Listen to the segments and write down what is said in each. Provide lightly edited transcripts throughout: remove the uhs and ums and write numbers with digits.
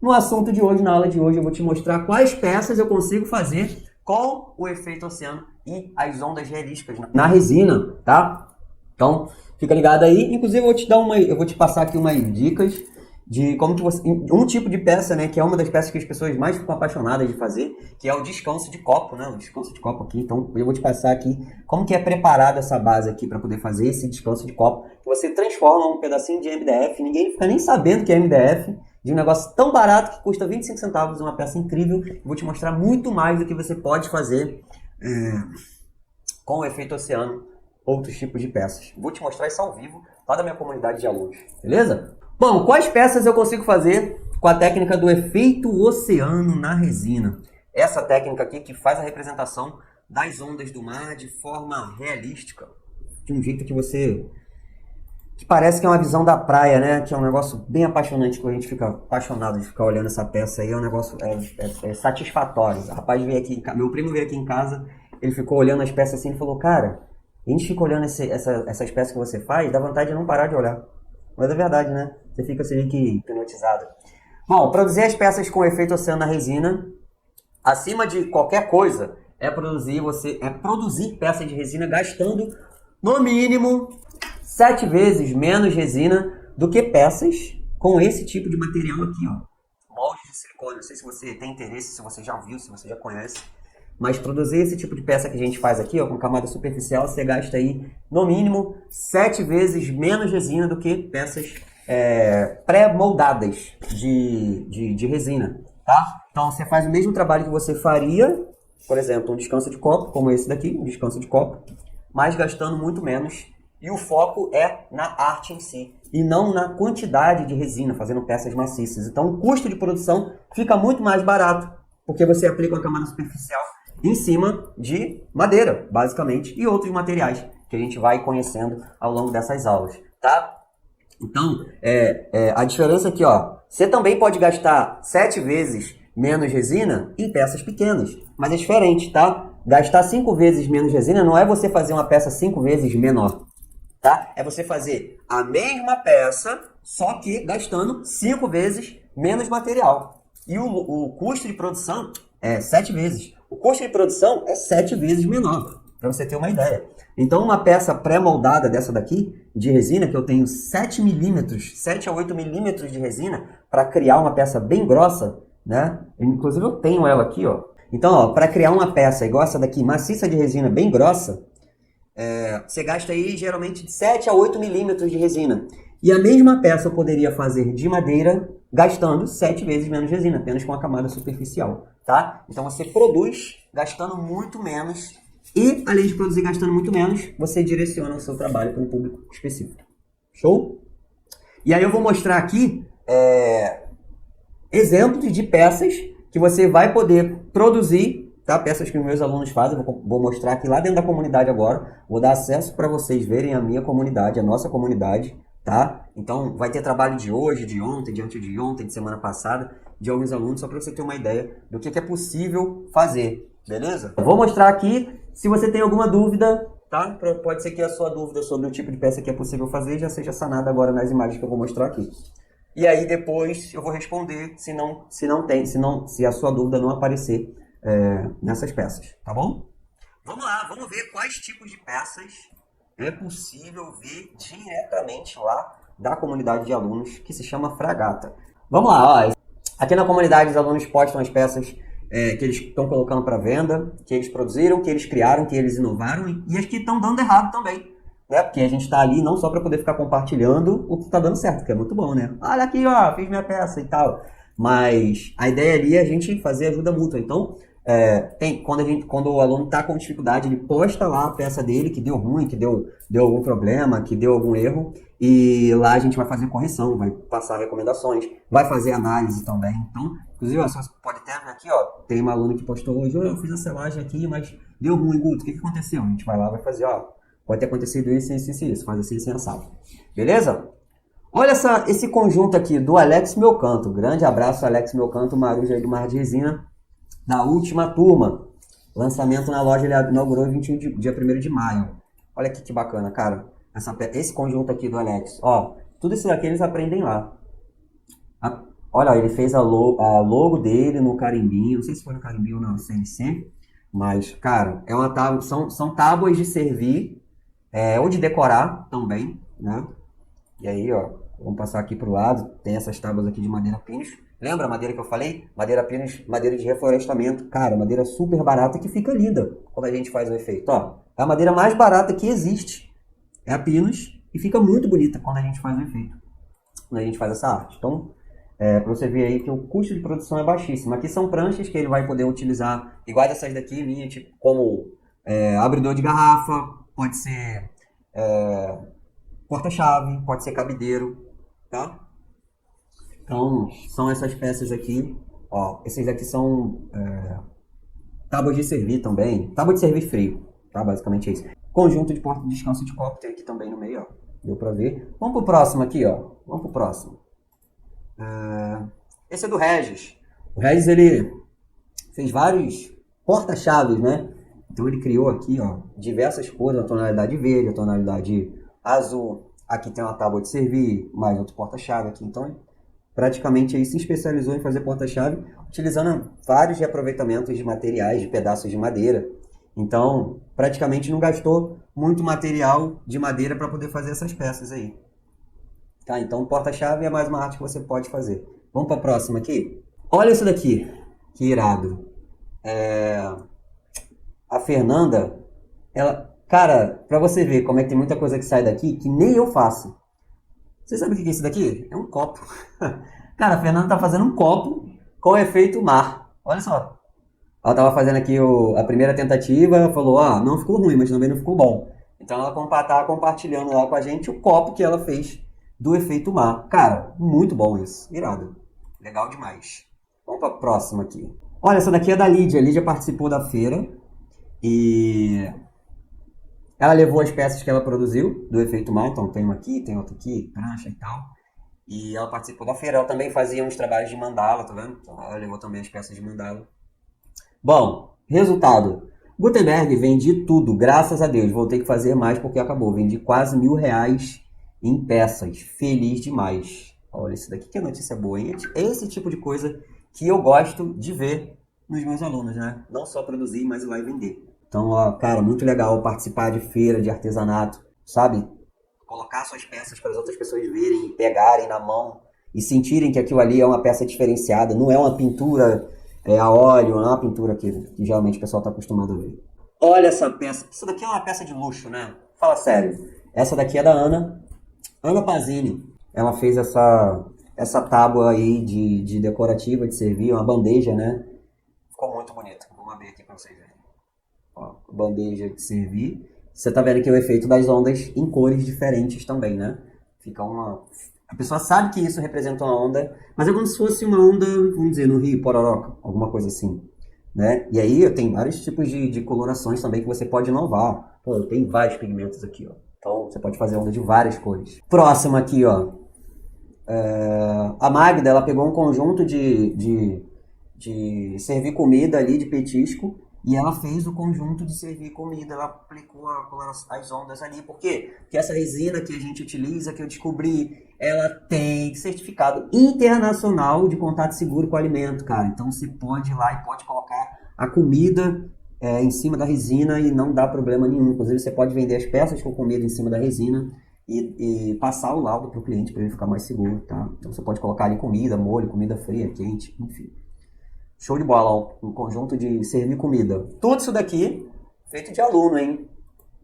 No assunto de hoje, na aula de hoje, eu vou te mostrar quais peças eu consigo fazer com o efeito oceano e as ondas realísticas na resina, tá? Então, fica ligado aí. Inclusive, eu vou te passar aqui umas dicas de como que você, um tipo de peça, né, que é uma das peças que as pessoas mais ficam apaixonadas de fazer, que é o descanso de copo, né? O descanso de copo aqui. Então, eu vou te passar aqui como que é preparada essa base aqui para poder fazer esse descanso de copo, que você transforma um pedacinho de MDF, ninguém fica nem sabendo que é MDF, de um negócio tão barato que custa 25 centavos, uma peça incrível. Eu vou te mostrar muito mais do que você pode fazer com o efeito oceano, outros tipos de peças. Vou te mostrar isso ao vivo lá da minha comunidade de alunos, beleza? Bom, quais peças eu consigo fazer com a técnica do efeito oceano na resina? Essa técnica aqui que faz a representação das ondas do mar de forma realística, de um jeito que parece que é uma visão da praia, né? Que é um negócio bem apaixonante, que a gente fica apaixonado de ficar olhando essa peça aí, é um negócio satisfatório. O rapaz veio aqui, meu primo veio aqui em casa, ele ficou olhando as peças assim e falou, cara, a gente fica olhando essas peças que você faz, dá vontade de não parar de olhar. Mas é verdade, né? Você fica assim que hipnotizado. Bom, produzir as peças com efeito oceano na resina, acima de qualquer coisa, é produzir peças de resina gastando no mínimo 7 vezes menos resina do que peças com esse tipo de material aqui, ó. Molde de silicone. Não sei se você tem interesse, se você já viu, se você já conhece. Mas produzir esse tipo de peça que a gente faz aqui, ó, com camada superficial, você gasta aí, no mínimo, 7 vezes menos resina do que peças pré-moldadas de resina, tá? Então, você faz o mesmo trabalho que você faria, por exemplo, um descanso de copo, como esse daqui, um descanso de copo, mas gastando muito menos. E o foco é na arte em si, e não na quantidade de resina, fazendo peças maciças. Então, o custo de produção fica muito mais barato, porque você aplica uma camada superficial em cima de madeira, basicamente, e outros materiais que a gente vai conhecendo ao longo dessas aulas, tá? Então, a diferença aqui, ó, você também pode gastar 7 vezes menos resina em peças pequenas, mas é diferente, tá? Gastar 5 vezes menos resina não é você fazer uma peça 5 vezes menor, tá? É você fazer a mesma peça, só que gastando 5 vezes menos material. E o custo de produção é 7 vezes. O custo de produção é 7 vezes menor, para você ter uma ideia. Então, uma peça pré-moldada dessa daqui, de resina, que eu tenho 7 milímetros, 7 a 8 milímetros de resina, para criar uma peça bem grossa, né? Inclusive, eu tenho ela aqui, ó. Então, ó, para criar uma peça igual essa daqui, maciça de resina, bem grossa, você gasta aí, geralmente, de 7 a 8 milímetros de resina. E a mesma peça eu poderia fazer de madeira, gastando 7 vezes menos resina, apenas com a camada superficial, tá? Então você produz gastando muito menos e, além de produzir gastando muito menos, você direciona o seu trabalho para um público específico. Show? E aí eu vou mostrar aqui exemplos de peças que você vai poder produzir, tá? Peças que os meus alunos fazem, vou mostrar aqui lá dentro da comunidade agora, vou dar acesso para vocês verem a minha comunidade, a nossa comunidade, tá? Então, vai ter trabalho de hoje, de ontem, de antes de ontem, de semana passada, de alguns alunos, só para você ter uma ideia do que é possível fazer, beleza? Eu vou mostrar aqui, se você tem alguma dúvida, tá? Pode ser que a sua dúvida sobre o tipo de peça que é possível fazer já seja sanada agora nas imagens que eu vou mostrar aqui. E aí, depois, eu vou responder se a sua dúvida não aparecer nessas peças, tá bom? Vamos lá, vamos ver quais tipos de peças é possível ver diretamente lá da comunidade de alunos, que se chama Fragata. Vamos lá, ó. Aqui na comunidade os alunos postam as peças que eles estão colocando para venda, que eles produziram, que eles criaram, que eles inovaram e as que estão dando errado também, né? Porque a gente está ali não só para poder ficar compartilhando o que está dando certo, que é muito bom, né? Olha aqui, ó, fiz minha peça e tal. Mas a ideia ali é a gente fazer ajuda mútua. Então, quando o aluno está com dificuldade, ele posta lá a peça dele, que deu ruim, que deu algum problema, que deu algum erro, e lá a gente vai fazer correção, vai passar recomendações, vai fazer análise também. Então, inclusive, ó, você pode até ver aqui, ó, tem uma aluna que postou hoje, eu fiz a selagem aqui, mas deu ruim, Guto, o que aconteceu? A gente vai lá, vai fazer, ó, pode ter acontecido isso, faz assim, sem assado. Beleza? Olha esse conjunto aqui do Alex Melcanto. Grande abraço, Alex Melcanto, Maruja aí do Mar de Resina, da última turma. Lançamento na loja, ele inaugurou em dia 1º de maio. Olha aqui que bacana, cara. Esse conjunto aqui do Alex. Ó, tudo isso daqui eles aprendem lá. Olha, ele fez a logo dele no carimbinho, não sei se foi no carimbinho ou na CNC, mas, cara, é uma tábua, são tábuas de servir, ou de decorar também, né? E aí, ó, vamos passar aqui pro lado, tem essas tábuas aqui de madeira pinus. Lembra a madeira que eu falei? Madeira pinus, madeira de reflorestamento. Cara, madeira super barata que fica linda quando a gente faz o efeito, ó. É a madeira mais barata que existe, é a pinus, e fica muito bonita quando a gente faz o efeito, quando a gente faz essa arte. Então, para você ver aí que o custo de produção é baixíssimo. Aqui são pranchas que ele vai poder utilizar, iguais essas daqui, minha, tipo, como abridor de garrafa, pode ser porta-chave, pode ser cabideiro, tá? Então, são essas peças aqui. Ó, esses aqui são tábuas de servir também. Tábua de servir frio, tá? Basicamente é isso. Conjunto de porta de descanso de copo tem aqui também no meio, ó. Deu pra ver? Vamos pro próximo aqui, ó. Vamos pro próximo. Esse é do Regis. O Regis, ele fez vários porta-chaves, né? Então ele criou aqui, ó, diversas cores, a tonalidade verde, a tonalidade azul. Aqui tem uma tábua de servir, mais outro porta-chave aqui. Então, praticamente aí se especializou em fazer porta-chave, utilizando vários reaproveitamentos de materiais, de pedaços de madeira. Então, praticamente não gastou muito material de madeira para poder fazer essas peças aí. Tá, então porta-chave é mais uma arte que você pode fazer. Vamos para a próxima aqui? Olha isso daqui, que irado. A Fernanda, ela, cara, para você ver como é que tem muita coisa que sai daqui que nem eu faço. Você sabe o que é isso daqui? É um copo. Cara, a Fernanda tá fazendo um copo com efeito mar. Olha só. Ela tava fazendo aqui a primeira tentativa, falou, não ficou ruim, mas também não ficou bom. Então ela tá compartilhando lá com a gente o copo que ela fez do efeito mar. Cara, muito bom isso. Irado. Legal demais. Vamos pra próxima aqui. Olha, essa daqui é da Lídia. A Lídia participou da feira e ela levou as peças que ela produziu do efeito mar. Então tem uma aqui, tem outra aqui, prancha e tal. E ela participou da feira. Ela também fazia uns trabalhos de mandala, tá vendo? Então ela levou também as peças de mandala. Bom, resultado. Gutenberg, vendi tudo, graças a Deus. Vou ter que fazer mais porque acabou. Vendi quase R$ 1.000 em peças. Feliz demais. Olha, isso daqui que é notícia boa, hein? É esse tipo de coisa que eu gosto de ver nos meus alunos, né? Não só produzir, mas ir lá e vender. Então, ó, cara, muito legal participar de feira, de artesanato, sabe? Colocar suas peças para as outras pessoas verem, pegarem na mão e sentirem que aquilo ali é uma peça diferenciada. Não é uma pintura a óleo, não é uma pintura que geralmente o pessoal está acostumado a ver. Olha essa peça. Isso daqui é uma peça de luxo, né? Fala sério. Essa daqui é da Ana Pazini. Ela fez essa tábua aí de decorativa, de servir, uma bandeja, né? Ficou muito bonito. Vamos abrir aqui para vocês verem. Ó, bandeja de servir. Você tá vendo aqui o efeito das ondas em cores diferentes também, né? Fica A pessoa sabe que isso representa uma onda, mas é como se fosse uma onda, vamos dizer, no Rio, Pororoca, alguma coisa assim, né? E aí tem vários tipos de colorações também que você pode inovar. Pô, tem vários pigmentos aqui, ó. Então você pode fazer onda de várias cores. Próximo aqui, ó. A Magda, ela pegou um conjunto de servir comida ali, de petisco, e ela fez o conjunto de servir comida, ela aplicou as ondas ali. Por quê? Porque essa resina que a gente utiliza, que eu descobri, ela tem certificado internacional de contato seguro com o alimento, cara. Então você pode ir lá e pode colocar a comida em cima da resina e não dá problema nenhum. Inclusive você pode vender as peças com comida em cima da resina e passar o laudo para o cliente para ele ficar mais seguro, tá? Então você pode colocar ali comida, molho, comida fria, quente, enfim. Show de bola, um conjunto de servir comida. Tudo isso daqui feito de aluno, hein?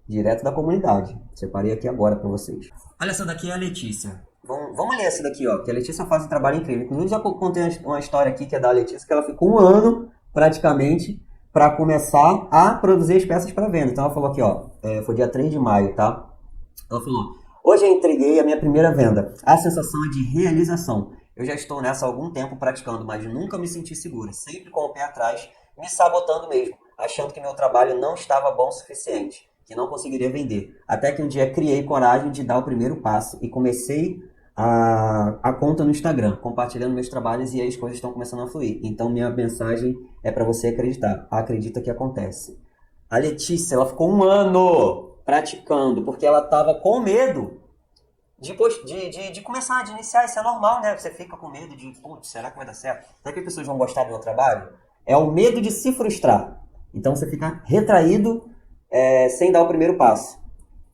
Direto da comunidade. Separei aqui agora para vocês. Olha, essa daqui é a Letícia. Vamos ler essa daqui, ó. Que a Letícia faz um trabalho incrível. Inclusive, já contei uma história aqui que é da Letícia, que ela ficou um ano, praticamente, para começar a produzir as peças para venda. Então, ela falou aqui, ó. Foi dia 3 de maio, tá? Ela falou: hoje eu entreguei a minha primeira venda. A sensação é de realização. Eu já estou nessa há algum tempo praticando, mas nunca me senti segura. Sempre com o pé atrás, me sabotando mesmo, achando que meu trabalho não estava bom o suficiente, que não conseguiria vender. Até que um dia criei coragem de dar o primeiro passo e comecei a conta no Instagram, compartilhando meus trabalhos, e aí as coisas estão começando a fluir. Então minha mensagem é para você acreditar. Acredita que acontece. A Letícia, ela ficou um ano praticando, porque ela estava com medo de começar, de iniciar. Isso é normal, né? Você fica com medo de, putz, será que vai dar certo? Será que as pessoas vão gostar do meu trabalho? É o medo de se frustrar. Então você fica retraído sem dar o primeiro passo.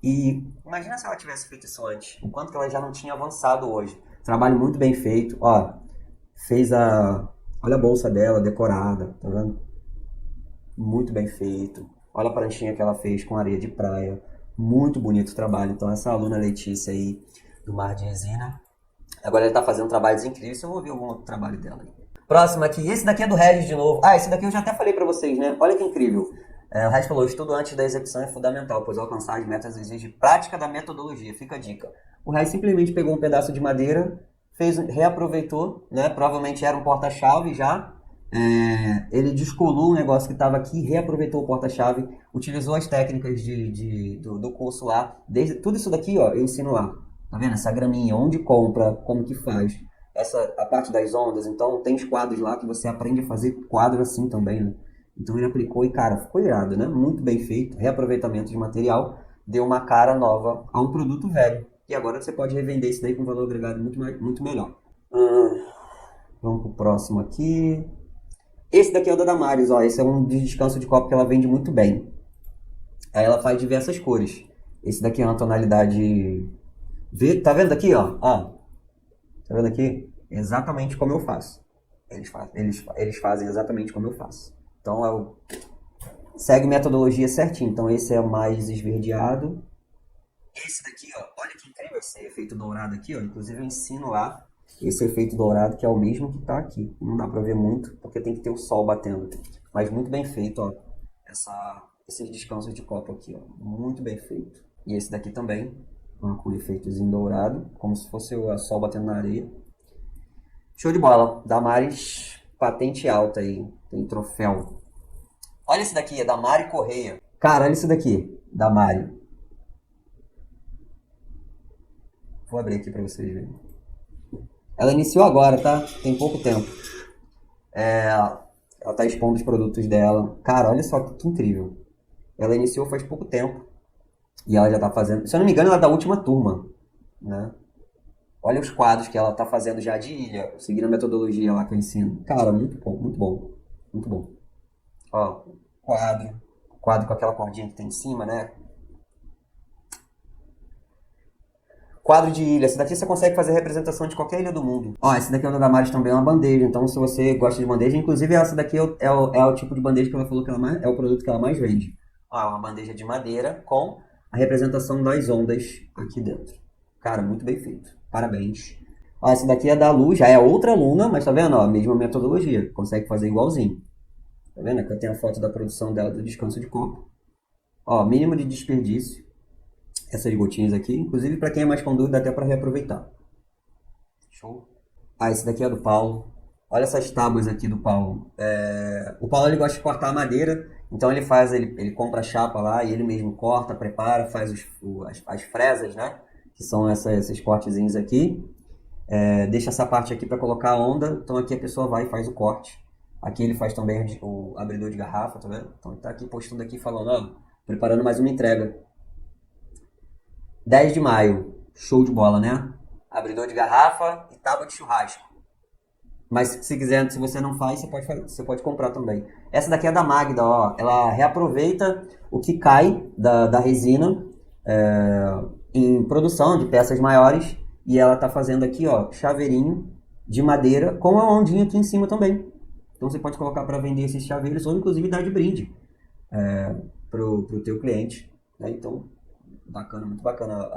E imagina se ela tivesse feito isso antes. O quanto que ela já não tinha avançado hoje. Trabalho muito bem feito. Ó, fez a... Olha a bolsa dela decorada, tá vendo? Muito bem feito. Olha a pranchinha que ela fez com areia de praia. Muito bonito o trabalho. Então essa aluna Letícia aí do Mar de Resina. Agora ela tá fazendo trabalhos incríveis. Eu vou ver algum outro trabalho dela. Próximo aqui. Esse daqui é do Regis de novo. Ah, esse daqui eu já até falei pra vocês, né? Olha que incrível. O Regis falou, estudo antes da execução é fundamental, pois alcançar as metas exige prática da metodologia. Fica a dica. O Regis simplesmente pegou um pedaço de madeira, reaproveitou, né? Provavelmente era um porta-chave já. Ele descolou um negócio que estava aqui, reaproveitou o porta-chave, utilizou as técnicas do curso lá. Tudo isso daqui, ó, eu ensino lá. Tá vendo? Essa graminha, onde compra, como que faz. A parte das ondas, então tem os quadros lá que você aprende a fazer quadro assim também, né? Então ele aplicou e, cara, ficou irado, né? Muito bem feito, reaproveitamento de material, deu uma cara nova a um produto velho. E agora você pode revender isso daí com valor agregado muito melhor. Vamos pro próximo aqui. Esse daqui é o da Damares, ó. Esse é um de descanso de copo que ela vende muito bem. Aí ela faz diversas cores. Esse daqui é uma tonalidade... Tá vendo aqui, ó? Tá vendo aqui? Exatamente como eu faço. Eles fazem exatamente como eu faço. Então, segue metodologia certinho. Então, esse é o mais esverdeado. Esse daqui, ó, olha que incrível esse efeito dourado aqui, ó. Inclusive, eu ensino lá esse efeito dourado, que é o mesmo que tá aqui. Não dá pra ver muito, porque tem que ter o sol batendo. Mas muito bem feito, ó. Esses descansos de copo aqui, ó. Muito bem feito. E esse daqui também, ó, com efeitozinho dourado, como se fosse o sol batendo na areia. Show de bola. Damares, patente alta aí. Tem troféu. Olha esse daqui, é da Mari Correia. Cara, olha esse daqui, da Mari. Vou abrir aqui pra vocês verem. Ela iniciou agora, tá? Tem pouco tempo. Ela tá expondo os produtos dela. Cara, olha só que incrível. Ela iniciou faz pouco tempo. E ela já tá fazendo... Se eu não me engano, ela é da última turma, né? Olha os quadros que ela tá fazendo já de ilha, seguindo a metodologia lá que eu ensino. Cara, muito bom, muito bom. Muito bom. Ó, quadro com aquela cordinha que tem em cima, né? Quadro de ilha. Esse daqui você consegue fazer representação de qualquer ilha do mundo. Ó, esse daqui é o da Damares também, é uma bandeja. Então, se você gosta de bandeja, inclusive essa daqui é o tipo de bandeja que ela falou que é o produto que ela mais vende. Ó, é uma bandeja de madeira com a representação das ondas aqui dentro. Cara, muito bem feito. Parabéns. Ó, essa daqui é da Lu, já é outra aluna, mas tá vendo? Ó, a mesma metodologia. Consegue fazer igualzinho. Tá vendo? Aqui eu tenho a foto da produção dela do descanso de copo. Ó, mínimo de desperdício. Essas gotinhas aqui. Inclusive, para quem é mais com dúvida, dá até para reaproveitar. Show. Ah, esse daqui é do Paulo. Olha essas tábuas aqui do Paulo. O Paulo ele gosta de cortar a madeira. Então ele compra a chapa lá e ele mesmo corta, prepara, faz as fresas, né? Que são esses cortezinhos aqui. Deixa essa parte aqui para colocar a onda. Então aqui a pessoa vai e faz o corte. Aqui ele faz também o abridor de garrafa, tá vendo? Então ele tá aqui postando aqui falando, ó, preparando mais uma entrega. 10 de maio, show de bola, né? Abridor de garrafa e tábua de churrasco. Mas se quiser, se você não faz, você pode comprar também. Essa daqui é da Magda, ó. Ela reaproveita o que cai da resina em produção de peças maiores. E ela tá fazendo aqui, ó, chaveirinho de madeira com a ondinha aqui em cima também. Então você pode colocar para vender esses chaveiros ou inclusive dar de brinde pro teu cliente, né? Então, bacana, muito bacana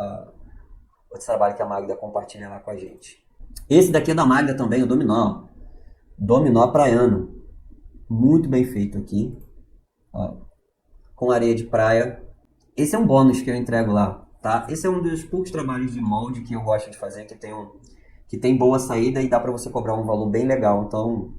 o trabalho que a Magda compartilha lá com a gente. Esse daqui é da Magda também, o dominó. Dominó praiano. Muito bem feito aqui. Ó, com areia de praia. Esse é um bônus que eu entrego lá, tá? Esse é um dos poucos trabalhos de molde que eu gosto de fazer, que tem boa saída e dá para você cobrar um valor bem legal. Então,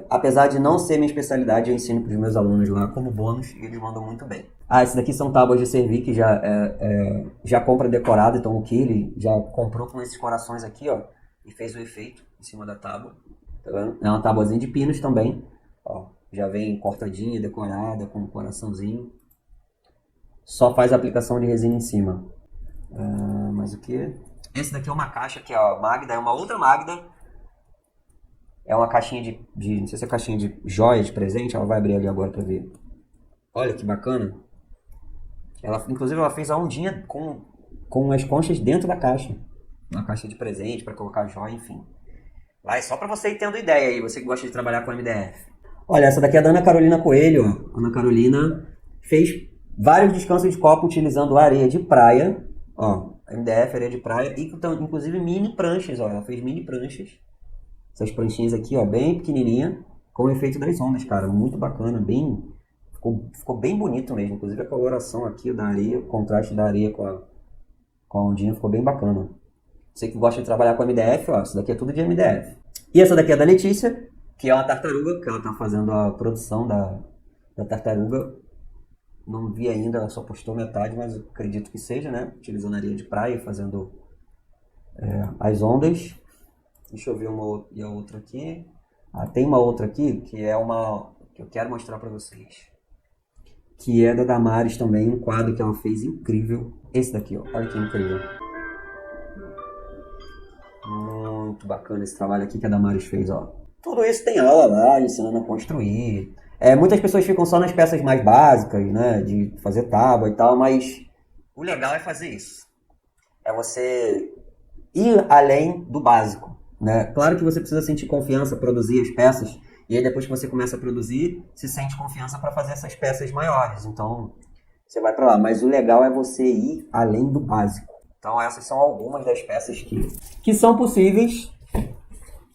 apesar de não ser minha especialidade, eu ensino para os meus alunos lá como bônus e eles mandam muito bem. Esses daqui são tábuas de servir que já compra decorado, então o que ele já comprou com esses corações aqui, ó, e fez o efeito em cima da tábua, tá vendo? É uma tábuazinha de pinos também, ó, já vem cortadinha, decorada, com um coraçãozinho, só faz a aplicação de resina em cima. Mas o que? Esse daqui é uma caixa que é a Magda, é uma outra Magda. É uma caixinha não sei se é caixinha de joia de presente, ela vai abrir ali agora pra ver. Olha que bacana. Inclusive, ela fez a ondinha com as conchas dentro da caixa. Uma caixa de presente pra colocar joia, enfim. Vai, só pra você ir tendo ideia aí, você que gosta de trabalhar com MDF. Olha, essa daqui é da Ana Carolina Coelho, ó. Ana Carolina fez vários descansos de copo utilizando areia de praia, ó, MDF, areia de praia, e inclusive mini pranchas, ó. Ela fez mini pranchas. Essas pranchinhas aqui, ó, bem pequenininha, com o efeito das ondas, cara. Muito bacana, ficou bem bonito mesmo. Inclusive a coloração aqui da areia, o contraste da areia com a ondinha ficou bem bacana. Você que gosta de trabalhar com MDF, ó, isso daqui é tudo de MDF. E essa daqui é da Letícia, que é uma tartaruga, que ela tá fazendo a produção da tartaruga. Não vi ainda, ela só postou metade, mas eu acredito que seja, né? Utilizando areia de praia, fazendo as ondas. Deixa eu ver e a outra aqui. Tem uma outra aqui, que é uma que eu quero mostrar pra vocês. Que é da Damares também, um quadro que ela fez incrível. Esse daqui, ó, olha que incrível. Muito bacana esse trabalho aqui que a Damares fez, ó. Tudo isso tem aula lá, ensinando a construir. Muitas pessoas ficam só nas peças mais básicas, né? De fazer tábua e tal, mas o legal é fazer isso. É você ir além do básico, né? Claro que você precisa sentir confiança, produzir as peças, e aí depois que você começa a produzir, se sente confiança para fazer essas peças maiores. Então, você vai para lá. Mas o legal é você ir além do básico. Então, essas são algumas das peças que são possíveis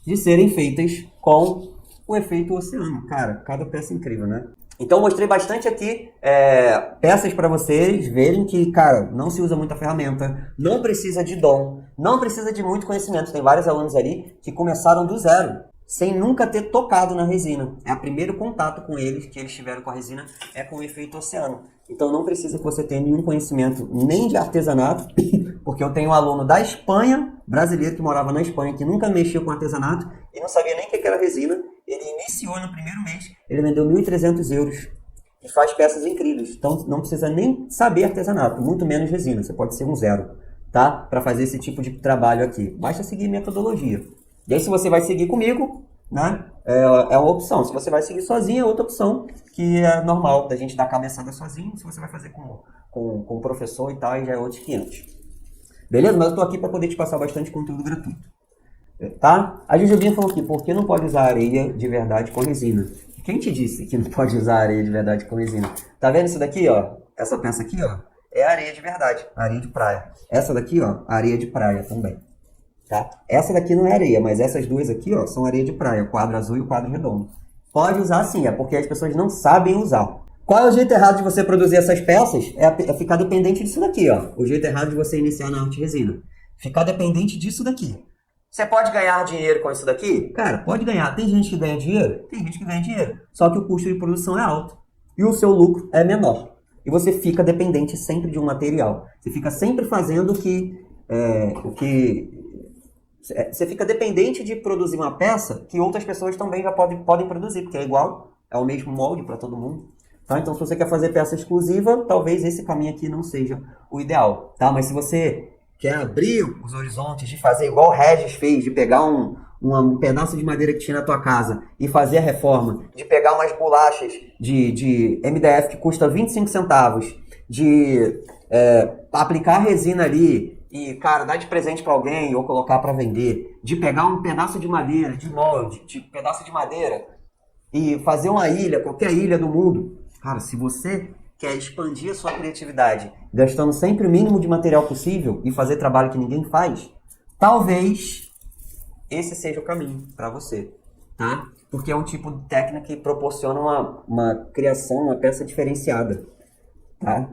de serem feitas com o efeito oceano. Cara, cada peça é incrível, né? Então, mostrei bastante aqui peças para vocês verem que, cara, não se usa muita ferramenta, não precisa de dom, não precisa de muito conhecimento. Tem vários alunos ali que começaram do zero, sem nunca ter tocado na resina. É o primeiro contato com eles que eles tiveram com a resina, é com o efeito oceano. Então, não precisa que você tenha nenhum conhecimento nem de artesanato, porque eu tenho um aluno da Espanha, brasileiro que morava na Espanha, que nunca mexeu com artesanato e não sabia nem o que era resina. Ele iniciou no primeiro mês, ele vendeu 1.300 euros e faz peças incríveis. Então não precisa nem saber artesanato, muito menos resina. Você pode ser um zero, tá? Para fazer esse tipo de trabalho aqui. Basta seguir metodologia. E aí se você vai seguir comigo, né? É uma opção. Se você vai seguir sozinho, é outra opção, que é normal da gente dar cabeçada sozinho. Se você vai fazer com o professor e tal, aí já é outros 500. Beleza? Mas eu tô aqui para poder te passar bastante conteúdo gratuito. Tá? A Jujubinha falou aqui, por que não pode usar areia de verdade com resina? Quem te disse que não pode usar areia de verdade com resina? Tá vendo isso daqui, ó? Essa peça aqui, ó, é areia de verdade, areia de praia. Essa daqui, ó, areia de praia também. Tá? Essa daqui não é areia, mas essas duas aqui, ó, são areia de praia, o quadro azul e o quadro redondo. Pode usar sim, é porque as pessoas não sabem usar. Qual é o jeito errado de você produzir essas peças? É ficar dependente disso daqui, ó. O jeito errado de você iniciar na arte resina. Ficar dependente disso daqui. Você pode ganhar dinheiro com isso daqui? Cara, pode ganhar. Tem gente que ganha dinheiro? Tem gente que ganha dinheiro. Só que o custo de produção é alto. E o seu lucro é menor. E você fica dependente sempre de um material. Você fica sempre fazendo você fica dependente de produzir uma peça que outras pessoas também já podem produzir, porque é igual, é o mesmo molde para todo mundo. Tá? Então, se você quer fazer peça exclusiva, talvez esse caminho aqui não seja o ideal. Tá? Mas se você quer abrir os horizontes de fazer igual o Regis fez, de pegar um pedaço de madeira que tinha na tua casa e fazer a reforma, de pegar umas bolachas de MDF que custa 25 centavos, de aplicar a resina ali e, cara, dar de presente para alguém ou colocar para vender, de pegar um pedaço de madeira, de molde, de pedaço de madeira e fazer uma ilha, qualquer ilha do mundo. Cara, se você quer expandir a sua criatividade, gastando sempre o mínimo de material possível e fazer trabalho que ninguém faz, talvez esse seja o caminho para você, tá? Porque é um tipo de técnica que proporciona uma criação, uma peça diferenciada, tá?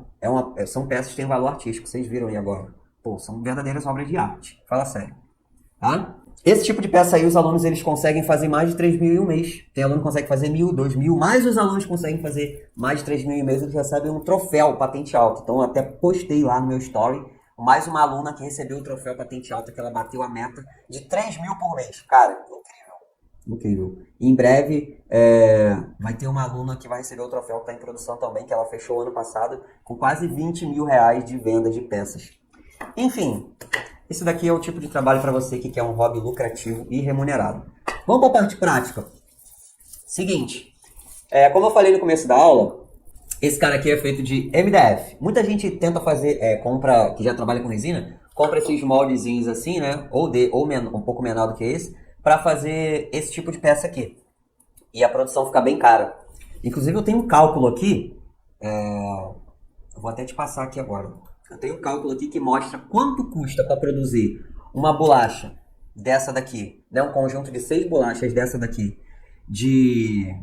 São peças que têm valor artístico, vocês viram aí agora. Pô, são verdadeiras obras de arte, fala sério, tá? Esse tipo de peça aí, os alunos eles conseguem fazer mais de 3 mil em um mês. Tem aluno que consegue fazer 1.000, 2.000, mas os alunos conseguem fazer mais de 3 mil em um mês, eles recebem um troféu Patente Alta. Então eu até postei lá no meu story mais uma aluna que recebeu o troféu Patente Alta, que ela bateu a meta de 3 mil por mês. Cara, incrível. Incrível. Em breve vai ter uma aluna que vai receber o troféu que está em produção também, que ela fechou ano passado com quase 20 mil reais de venda de peças. Enfim, esse daqui é o tipo de trabalho para você que quer um hobby lucrativo e remunerado. Vamos para a parte prática. Seguinte, como eu falei no começo da aula, esse cara aqui é feito de MDF. Muita gente tenta fazer, compra, que já trabalha com resina, compra esses moldezinhos assim, né? Ou um pouco menor do que esse, para fazer esse tipo de peça aqui. E a produção fica bem cara. Inclusive eu tenho um cálculo aqui, eu vou até te passar aqui agora. Eu tenho um cálculo aqui que mostra quanto custa para produzir uma bolacha dessa daqui, né? Um conjunto de 6 bolachas dessa daqui, de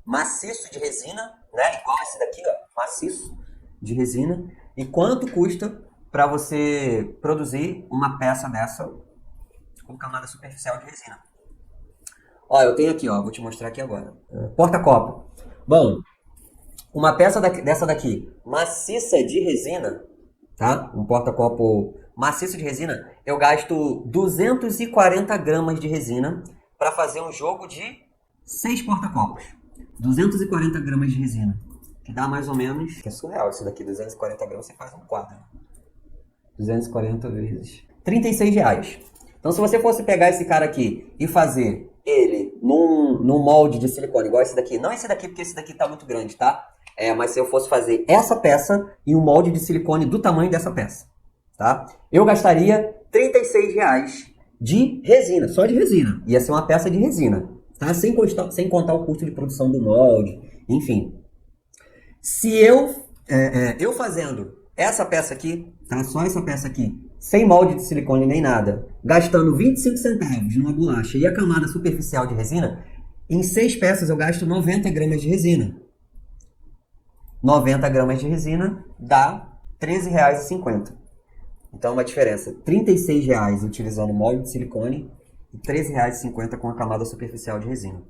maciço de resina, né? Igual esse daqui, ó, maciço de resina. E quanto custa para você produzir uma peça dessa com camada superficial de resina. Ó, eu tenho aqui, ó, vou te mostrar aqui agora. Porta-copo. Bom, uma peça dessa daqui, maciça de resina, tá? Um porta-copo maciço de resina, eu gasto 240 gramas de resina para fazer um jogo de 6 porta-copos. 240 gramas de resina, que dá mais ou menos... Que é surreal isso daqui, 240 gramas, você faz um quadro. 240 vezes... R$36. Então, se você fosse pegar esse cara aqui e fazer ele num molde de silicone, igual esse daqui, não esse daqui, porque esse daqui tá muito grande, tá? Mas se eu fosse fazer essa peça em um molde de silicone do tamanho dessa peça, tá? Eu gastaria R$36 de resina, só de resina. Ia ser uma peça de resina, tá? Sem contar o custo de produção do molde, enfim. Se eu fazendo essa peça aqui, tá? Só essa peça aqui, sem molde de silicone nem nada, gastando 25 centavos numa bolacha e a camada superficial de resina, em 6 peças eu gasto 90 gramas de resina. 90 gramas de resina dá R$13,50. Então, uma diferença, R$36 utilizando molde de silicone e R$13,50 com a camada superficial de resina,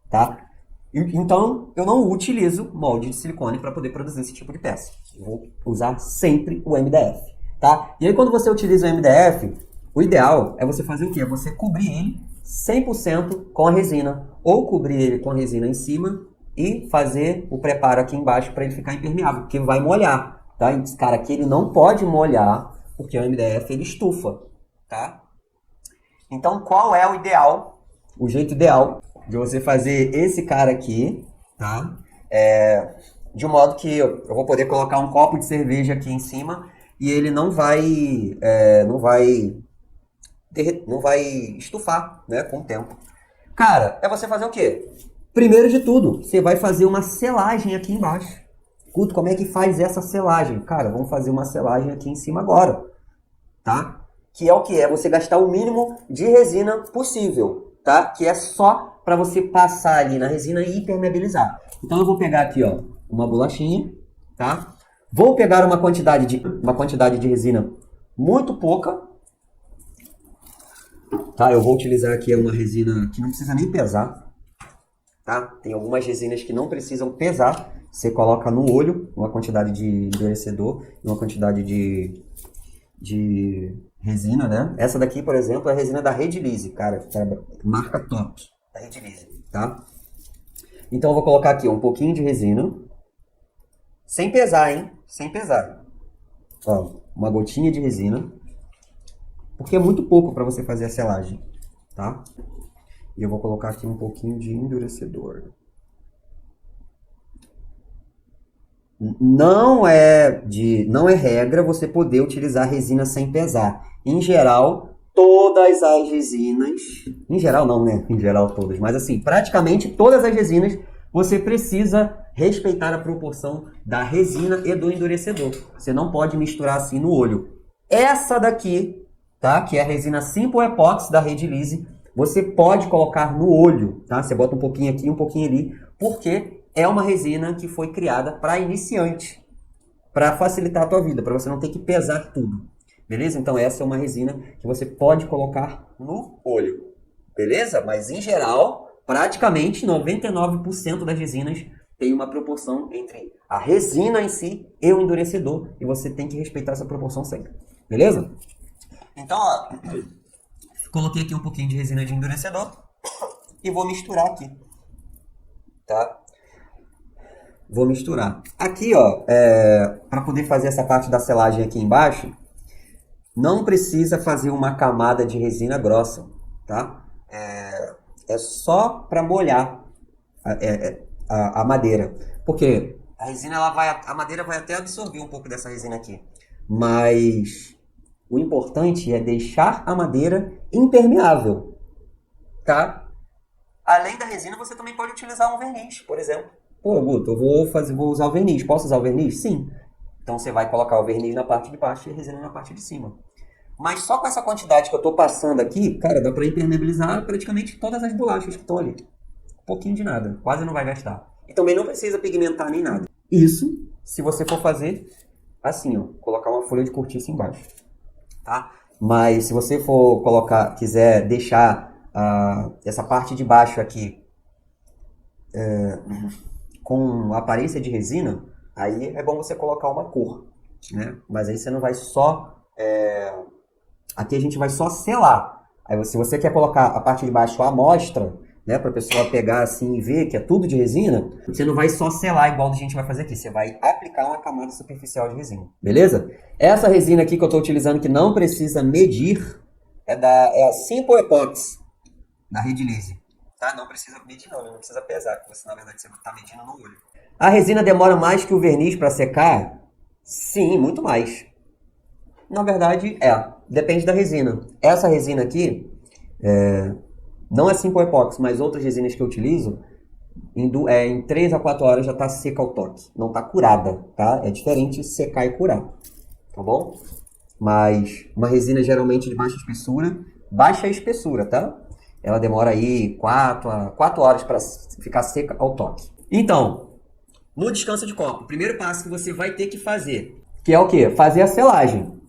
tá? Então, eu não utilizo molde de silicone para poder produzir esse tipo de peça. Eu vou usar sempre o MDF, tá? E aí, quando você utiliza o MDF, o ideal é você fazer o quê? É você cobrir ele 100% com a resina, ou cobrir ele com a resina em cima e fazer o preparo aqui embaixo para ele ficar impermeável, porque vai molhar, tá? Esse cara aqui, ele não pode molhar, porque o MDF, ele estufa, tá? Então, qual é o ideal, o jeito ideal de você fazer esse cara aqui, tá? De um modo que eu vou poder colocar um copo de cerveja aqui em cima e ele não vai estufar, né, com o tempo. Cara, é você fazer o quê? Primeiro de tudo, você vai fazer uma selagem aqui embaixo. Guto, como é que faz essa selagem? Cara, vamos fazer uma selagem aqui em cima agora, tá? Que é o que? É você gastar o mínimo de resina possível, tá? Que é só para você passar ali na resina e impermeabilizar. Então eu vou pegar aqui, ó, uma bolachinha, tá? Vou pegar uma quantidade de resina muito pouca, tá? Eu vou utilizar aqui uma resina que não precisa nem pesar, tá? Tem algumas resinas que não precisam pesar. Você coloca no olho uma quantidade de endurecedor e uma quantidade de resina, né? Essa daqui, por exemplo, é a resina da Redilize, cara, marca top da Redilize, tá? Então eu vou colocar aqui um pouquinho de resina, sem pesar, hein? Sem pesar. Ó, uma gotinha de resina, porque é muito pouco para você fazer a selagem, tá? E eu vou colocar aqui um pouquinho de endurecedor. Não é regra você poder utilizar resina sem pesar. Em geral, todas as resinas... Em geral não, né? Em geral todas. Mas assim, praticamente todas as resinas você precisa respeitar a proporção da resina e do endurecedor. Você não pode misturar assim no olho. Essa daqui, tá? Que é a resina Simple Epoxy da Redilize, você pode colocar no olho, tá? Você bota um pouquinho aqui, um pouquinho ali, porque é uma resina que foi criada para iniciante, para facilitar a tua vida, para você não ter que pesar tudo, beleza? Então essa é uma resina que você pode colocar no olho, beleza? Mas em geral, praticamente 99% das resinas tem uma proporção entre a resina em si e o endurecedor, e você tem que respeitar essa proporção sempre, beleza? Então, ó, coloquei aqui um pouquinho de resina de endurecedor e vou misturar aqui, tá? Vou misturar. Aqui, ó, para poder fazer essa parte da selagem aqui embaixo, Não precisa fazer uma camada de resina grossa, tá? É só para molhar a madeira. Porque a resina, a madeira vai até absorver um pouco dessa resina aqui. Mas o importante é deixar a madeira impermeável, tá? Além da resina, você também pode utilizar um verniz, por exemplo. Pô, Guto, vou usar o verniz. Posso usar o verniz? Sim. Então você vai colocar o verniz na parte de baixo e a resina na parte de cima. Mas só com essa quantidade que eu estou passando aqui, cara, dá para impermeabilizar praticamente todas as bolachas que estão ali. Um pouquinho de nada, quase não vai gastar. E também não precisa pigmentar nem nada. Isso, se você for fazer assim, ó, colocar uma folha de cortiça embaixo, tá? Mas se você for quiser deixar essa parte de baixo aqui com aparência de resina, aí é bom você colocar uma cor, né? Mas aí você não vai só... Aqui a gente vai só selar. Aí se você quer colocar a parte de baixo à amostra, né, para a pessoa pegar assim e ver que é tudo de resina, você não vai só selar igual a gente vai fazer aqui. Você vai aplicar uma camada superficial de resina. Beleza? Essa resina aqui que eu estou utilizando, que não precisa medir, é a Simple Epoxy, da Redilize. Tá? Não precisa medir não precisa pesar, porque você, na verdade, você está medindo no olho. A resina demora mais que o verniz para secar? Sim, muito mais. Na verdade, depende da resina. Essa resina aqui, não é Simple Epoxy, mas outras resinas que eu utilizo, em 3 a 4 horas já está seca ao toque. Não está curada, tá? É diferente secar e curar, tá bom? Mas uma resina geralmente de baixa espessura, tá? Ela demora aí 4 horas para ficar seca ao toque. Então, no descanso de copo, o primeiro passo que você vai ter que fazer, que é o quê? Fazer a selagem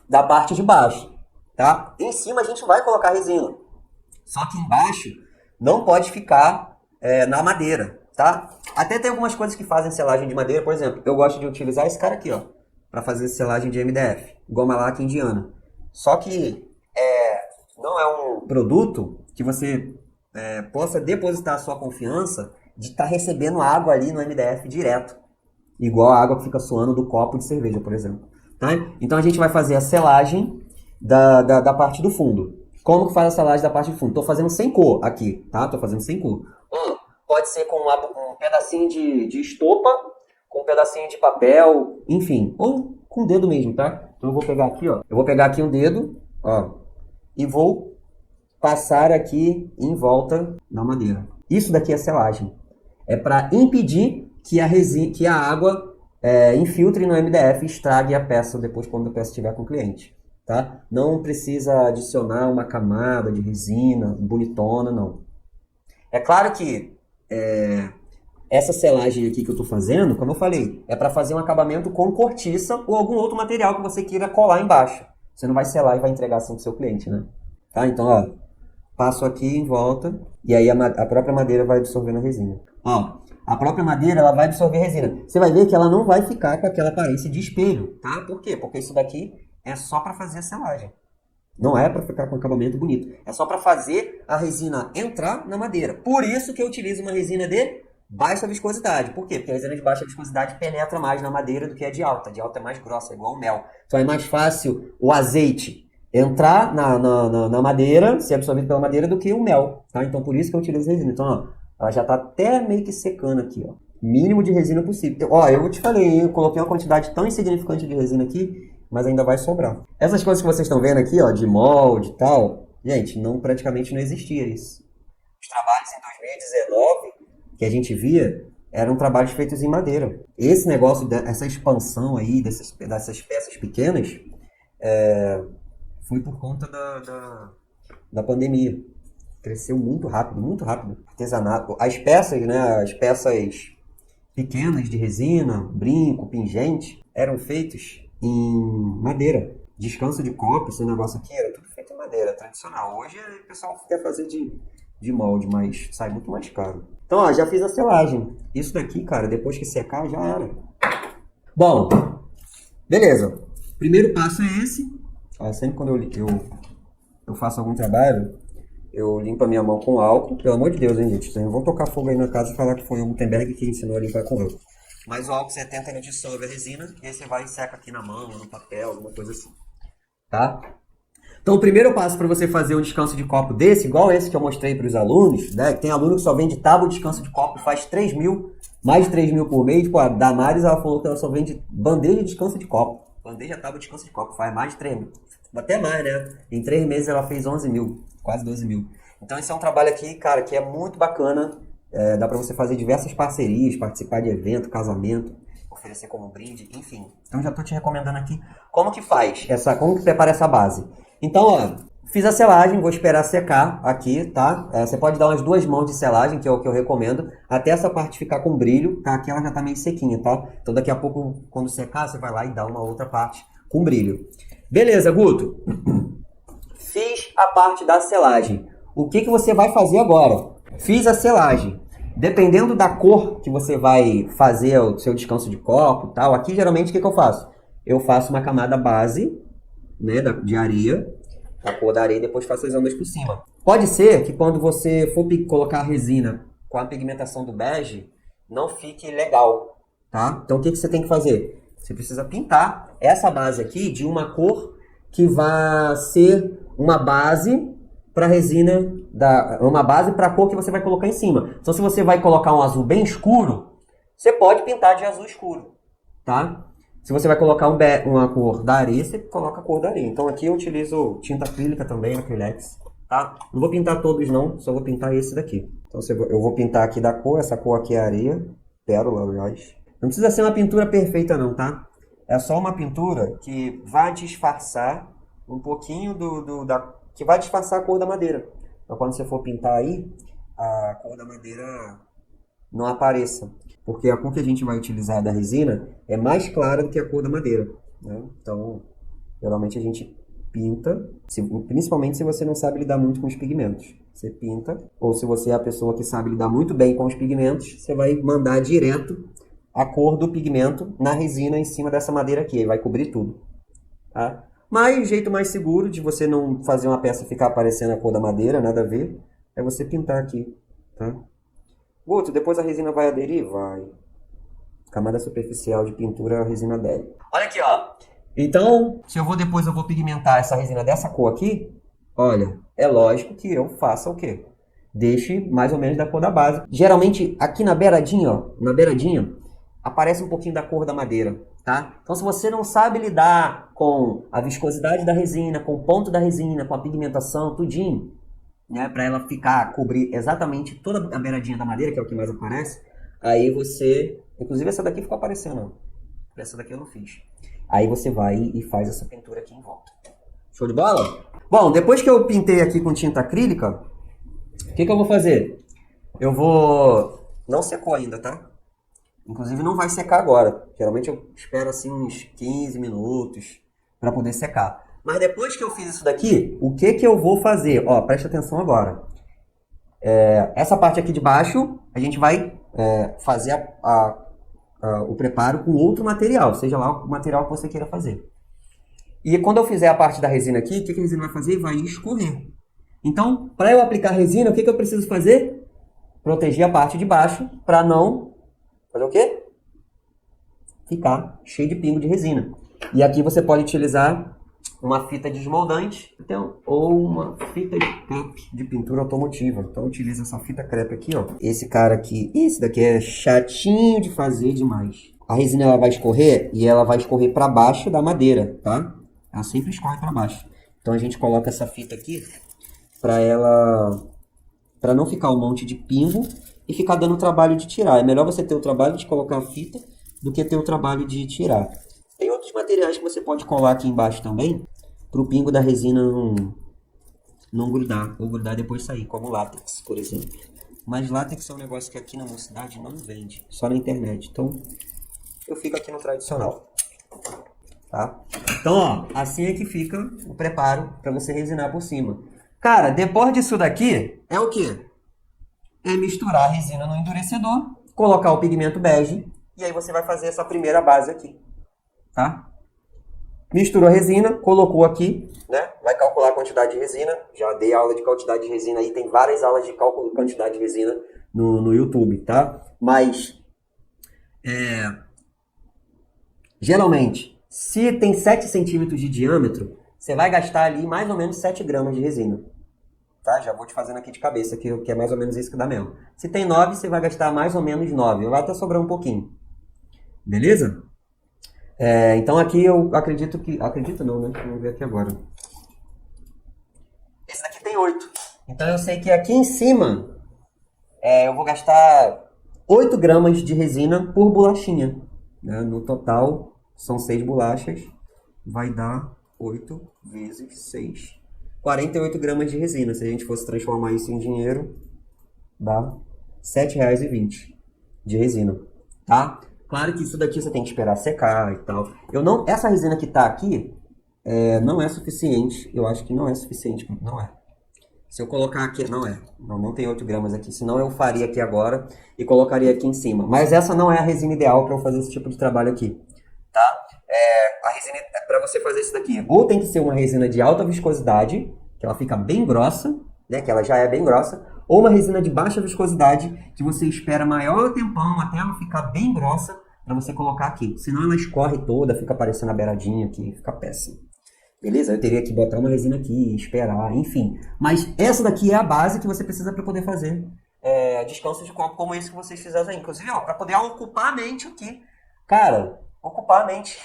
da parte de baixo, tá? Em cima a gente vai colocar resina. Só que embaixo não pode ficar na madeira, tá? Até tem algumas coisas que fazem selagem de madeira, por exemplo, eu gosto de utilizar esse cara aqui, ó, para fazer selagem de MDF, goma laca indiana. Só que não é um produto que você possa depositar a sua confiança de estar recebendo água ali no MDF direto, igual a água que fica suando do copo de cerveja, por exemplo. Tá? Então a gente vai fazer a selagem da parte do fundo. Como que faz a selagem da parte do fundo? Estou fazendo sem cor aqui, tá? Estou fazendo sem cor. Pode ser com um pedacinho de estopa, com um pedacinho de papel, enfim. Ou com o dedo mesmo, tá? Então eu vou pegar aqui, ó. Eu vou pegar aqui um dedo, ó. E vou passar aqui em volta da madeira. Isso daqui é selagem. É para impedir que a água infiltre no MDF e estrague a peça depois quando a peça estiver com o cliente. Tá? Não precisa adicionar uma camada de resina bonitona, não. É claro que essa selagem aqui que eu estou fazendo, como eu falei, é para fazer um acabamento com cortiça ou algum outro material que você queira colar embaixo. Você não vai selar e vai entregar assim para o seu cliente, né? Tá? Então, ó, passo aqui em volta e aí a própria madeira vai absorvendo a resina. Ó, a própria madeira ela vai absorver a resina. Você vai ver que ela não vai ficar com aquela aparência de espelho, tá? Por quê? Porque isso daqui é só para fazer a selagem. Não é para ficar com acabamento bonito. É só para fazer a resina entrar na madeira. Por isso que eu utilizo uma resina de baixa viscosidade. Por quê? Porque a resina de baixa viscosidade penetra mais na madeira do que a de alta. A de alta é mais grossa, é igual o mel. Então é mais fácil o azeite entrar na madeira, ser absorvido pela madeira, do que o mel. Tá? Então por isso que eu utilizo resina. Então, ó, ela já está até meio que secando aqui, ó. Mínimo de resina possível. Ó, eu te falei, eu coloquei uma quantidade tão insignificante de resina aqui, mas ainda vai sobrar. Essas coisas que vocês estão vendo aqui, ó, de molde e tal, gente, praticamente não existia isso. Os trabalhos em 2019 que a gente via eram trabalhos feitos em madeira. Esse negócio, essa expansão aí dessas peças pequenas, foi por conta da pandemia. Cresceu muito rápido, muito rápido. Artesanato. As peças, né, as peças pequenas de resina, brinco, pingente, eram feitos em madeira. Descanso de copo, esse negócio aqui, era tudo feito em madeira, tradicional. Hoje o pessoal quer fazer de molde, mas sai muito mais caro. Então, ó, já fiz a selagem. Isso daqui, cara, depois que secar, já era. Bom, beleza. Primeiro passo é esse. Ó, sempre quando eu faço algum trabalho, eu limpo a minha mão com álcool. Pelo amor de Deus, hein, gente? Vocês não vão tocar fogo aí na casa e falar que foi o Gutenberg que ensinou a limpar com álcool. Mas o álcool 70 ele dissolve a resina e aí você vai e seca aqui na mão, no papel, alguma coisa assim. tá? Então, o primeiro passo para você fazer um descanso de copo desse, igual esse que eu mostrei para os alunos, né? Tem aluno que só vende tábua de descanso de copo e faz 3 mil, mais de 3 mil por mês. Tipo, a Damares, ela falou que ela só vende bandeja de descanso de copo. Bandeja tábua de descanso de copo, faz mais de 3 mil. Até mais, né? Em 3 meses ela fez 11 mil, quase 12 mil. Então, esse é um trabalho aqui, cara, que é muito bacana. Dá para você fazer diversas parcerias, participar de evento, casamento, oferecer como brinde, enfim. Então, já estou te recomendando aqui como que faz, como que prepara essa base. Então, ó, fiz a selagem, vou esperar secar aqui, tá? Você pode dar umas 2 mãos de selagem, que é o que eu recomendo, até essa parte ficar com brilho, tá? Aqui ela já tá meio sequinha, tá? Então daqui a pouco, quando secar, você vai lá e dá uma outra parte com brilho. Beleza, Guto? Fiz a parte da selagem. O que você vai fazer agora? Fiz a selagem. Dependendo da cor que você vai fazer o seu descanso de copo e tal, aqui geralmente o que eu faço? Eu faço uma camada base, né, de areia, a cor da areia, e depois faço as ondas por cima. Pode ser que quando você for colocar a resina com a pigmentação do bege, não fique legal, tá? Então o que você tem que fazer? Você precisa pintar essa base aqui de uma cor que vai ser uma base para resina, uma base para a cor que você vai colocar em cima. Então se você vai colocar um azul bem escuro, você pode pintar de azul escuro, tá? Se você vai colocar uma cor da areia, você coloca a cor da areia. Então aqui eu utilizo tinta acrílica também, acrylex, tá? Não vou pintar todos não, só vou pintar esse daqui. Então eu vou pintar aqui da cor, essa cor aqui é areia, pérola, aliás. Não precisa ser uma pintura perfeita não, tá? É só uma pintura que vai disfarçar um pouquinho que vai disfarçar a cor da madeira. Então quando você for pintar aí, a cor da madeira não apareça. Porque a cor que a gente vai utilizar da resina é mais clara do que a cor da madeira, né? Então, geralmente a gente pinta, principalmente se você não sabe lidar muito com os pigmentos. Você pinta, ou se você é a pessoa que sabe lidar muito bem com os pigmentos, você vai mandar direto a cor do pigmento na resina em cima dessa madeira aqui, aí vai cobrir tudo, tá? Mas o jeito mais seguro de você não fazer uma peça ficar aparecendo a cor da madeira, nada a ver, é você pintar aqui, tá? Guto, depois a resina vai aderir? Vai. Camada superficial de pintura, a resina adere. Olha aqui, ó. Então, se depois eu vou pigmentar essa resina dessa cor aqui, olha, é lógico que eu faça o quê? Deixe mais ou menos da cor da base. Geralmente, aqui na beiradinha, ó, aparece um pouquinho da cor da madeira, tá? Então, se você não sabe lidar com a viscosidade da resina, com o ponto da resina, com a pigmentação, tudinho, né, para ela cobrir exatamente toda a beiradinha da madeira, que é o que mais aparece, aí você, inclusive essa daqui ficou aparecendo, ó. Essa daqui eu não fiz. Aí você vai e faz essa pintura aqui em volta. Show de bola? Bom, depois que eu pintei aqui com tinta acrílica, o que eu vou fazer? Não secou ainda, tá? Inclusive não vai secar agora. Geralmente eu espero assim uns 15 minutos para poder secar. Mas depois que eu fiz isso daqui, o que eu vou fazer? Ó, presta atenção agora. Essa parte aqui de baixo, a gente vai fazer o preparo com outro material, seja lá o material que você queira fazer. E quando eu fizer a parte da resina aqui, o que a resina vai fazer? Vai escorrer. Então, para eu aplicar a resina, o que eu preciso fazer? Proteger a parte de baixo para não fazer o quê? Ficar cheio de pingo de resina. E aqui você pode utilizar uma fita desmoldante, então, ou uma fita de crepe de pintura automotiva. Então utiliza essa fita crepe aqui, ó. Esse cara aqui, esse daqui é chatinho de fazer demais. A resina ela vai escorrer e ela vai escorrer para baixo da madeira, tá? Ela sempre escorre para baixo. Então a gente coloca essa fita aqui para não ficar um monte de pingo e ficar dando trabalho de tirar. É melhor você ter o trabalho de colocar a fita do que ter o trabalho de tirar. Tem outros materiais que você pode colar aqui embaixo também, para o pingo da resina não grudar, ou grudar e depois sair, como látex, por exemplo. Mas látex é um negócio que aqui na mocidade não vende, só na internet. Então, eu fico aqui no tradicional. Tá? Então, ó, assim é que fica o preparo para você resinar por cima. Cara, depois disso daqui, é o quê? É misturar a resina no endurecedor, colocar o pigmento bege, e aí você vai fazer essa primeira base aqui. Tá? Misturou a resina, colocou aqui, né? Vai calcular a quantidade de resina. Já dei aula de quantidade de resina aí, tem várias aulas de cálculo de quantidade de resina no YouTube, tá? Mas, geralmente, se tem 7 centímetros de diâmetro, você vai gastar ali mais ou menos 7 gramas de resina. Tá? Já vou te fazendo aqui de cabeça, que é mais ou menos isso que dá mesmo. Se tem 9, você vai gastar mais ou menos 9. Vai até sobrar um pouquinho. Beleza? Então aqui eu acredito que... Acredito não, né? Vamos ver aqui agora. Esse daqui tem 8. Então eu sei que aqui em cima eu vou gastar 8 gramas de resina por bolachinha. Né? No total, são 6 bolachas. Vai dar 8 vezes 6. 48 gramas de resina. Se a gente fosse transformar isso em dinheiro, dá R$ 7,20 de resina. Tá? Claro que isso daqui você tem que esperar secar e tal. Essa resina que tá aqui não é suficiente. Eu acho que não é suficiente. Não é. Se eu colocar aqui, não tem 8 gramas aqui, senão eu faria aqui agora e colocaria aqui em cima. Mas essa não é a resina ideal para eu fazer esse tipo de trabalho aqui, tá? A resina, para você fazer isso daqui, ou tem que ser uma resina de alta viscosidade, que ela fica bem grossa, né, que ela já é bem grossa, ou uma resina de baixa viscosidade, que você espera maior tempão até ela ficar bem grossa para você colocar aqui. Senão ela escorre toda, fica parecendo a beiradinha aqui, fica péssimo. Beleza? Eu teria que botar uma resina aqui, esperar, enfim. Mas essa daqui é a base que você precisa para poder fazer descanso de corpo como esse que vocês fizeram aí. Inclusive, para poder ocupar a mente aqui. Cara, ocupar a mente.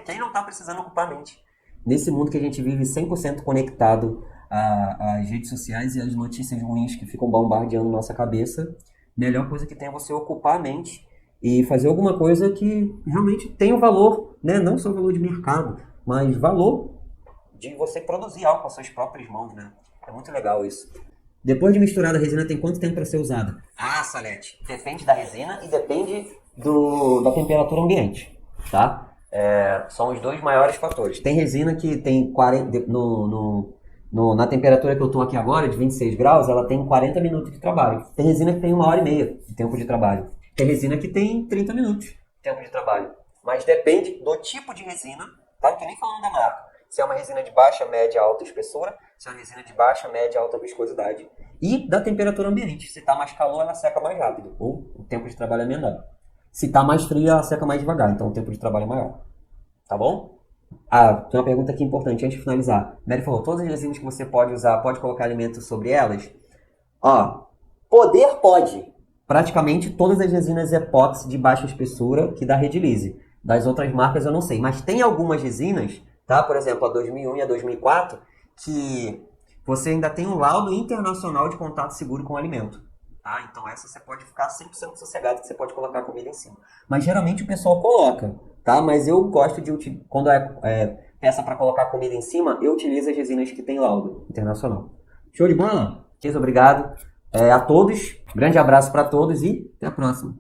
Quem não tá precisando ocupar a mente? Nesse mundo que a gente vive 100% conectado às redes sociais e às notícias ruins que ficam bombardeando nossa cabeça, melhor coisa que tem é você ocupar a mente e fazer alguma coisa que realmente tenha um valor, né? Não só valor de mercado, mas valor de você produzir algo com as suas próprias mãos, né? É muito legal isso. Depois de misturada, a resina tem quanto tempo para ser usada? Ah, Salete, depende da resina e depende da temperatura ambiente, tá? São os dois maiores fatores. Tem resina que tem 40... na temperatura que eu estou aqui agora, de 26 graus, ela tem 40 minutos de trabalho. Tem resina que tem 1h30 de tempo de trabalho. Tem resina que tem 30 minutos de tempo de trabalho. Mas depende do tipo de resina, tá? Não tô nem falando da marca. Se é uma resina de baixa, média, alta espessura, se é uma resina de baixa, média, alta viscosidade. E da temperatura ambiente. Se está mais calor, ela seca mais rápido, ou o tempo de trabalho é menor. Se está mais frio, ela seca mais devagar, então o tempo de trabalho é maior. Tá bom? Tem uma pergunta aqui importante antes de finalizar. Mary falou, todas as resinas que você pode usar, pode colocar alimento sobre elas? Poder pode. Praticamente todas as resinas epóxi de baixa espessura que dá Redilize. Das outras marcas eu não sei, mas tem algumas resinas, tá? Por exemplo, a 2001 e a 2004, que você ainda tem um laudo internacional de contato seguro com o alimento. Tá? Então essa você pode ficar 100% sossegado que você pode colocar a comida em cima. Mas geralmente o pessoal coloca, tá? Mas eu gosto de, quando peça para colocar a comida em cima, eu utilizo as resinas que tem laudo internacional. Show de bola? Obrigado a todos. Grande abraço para todos e até a próxima.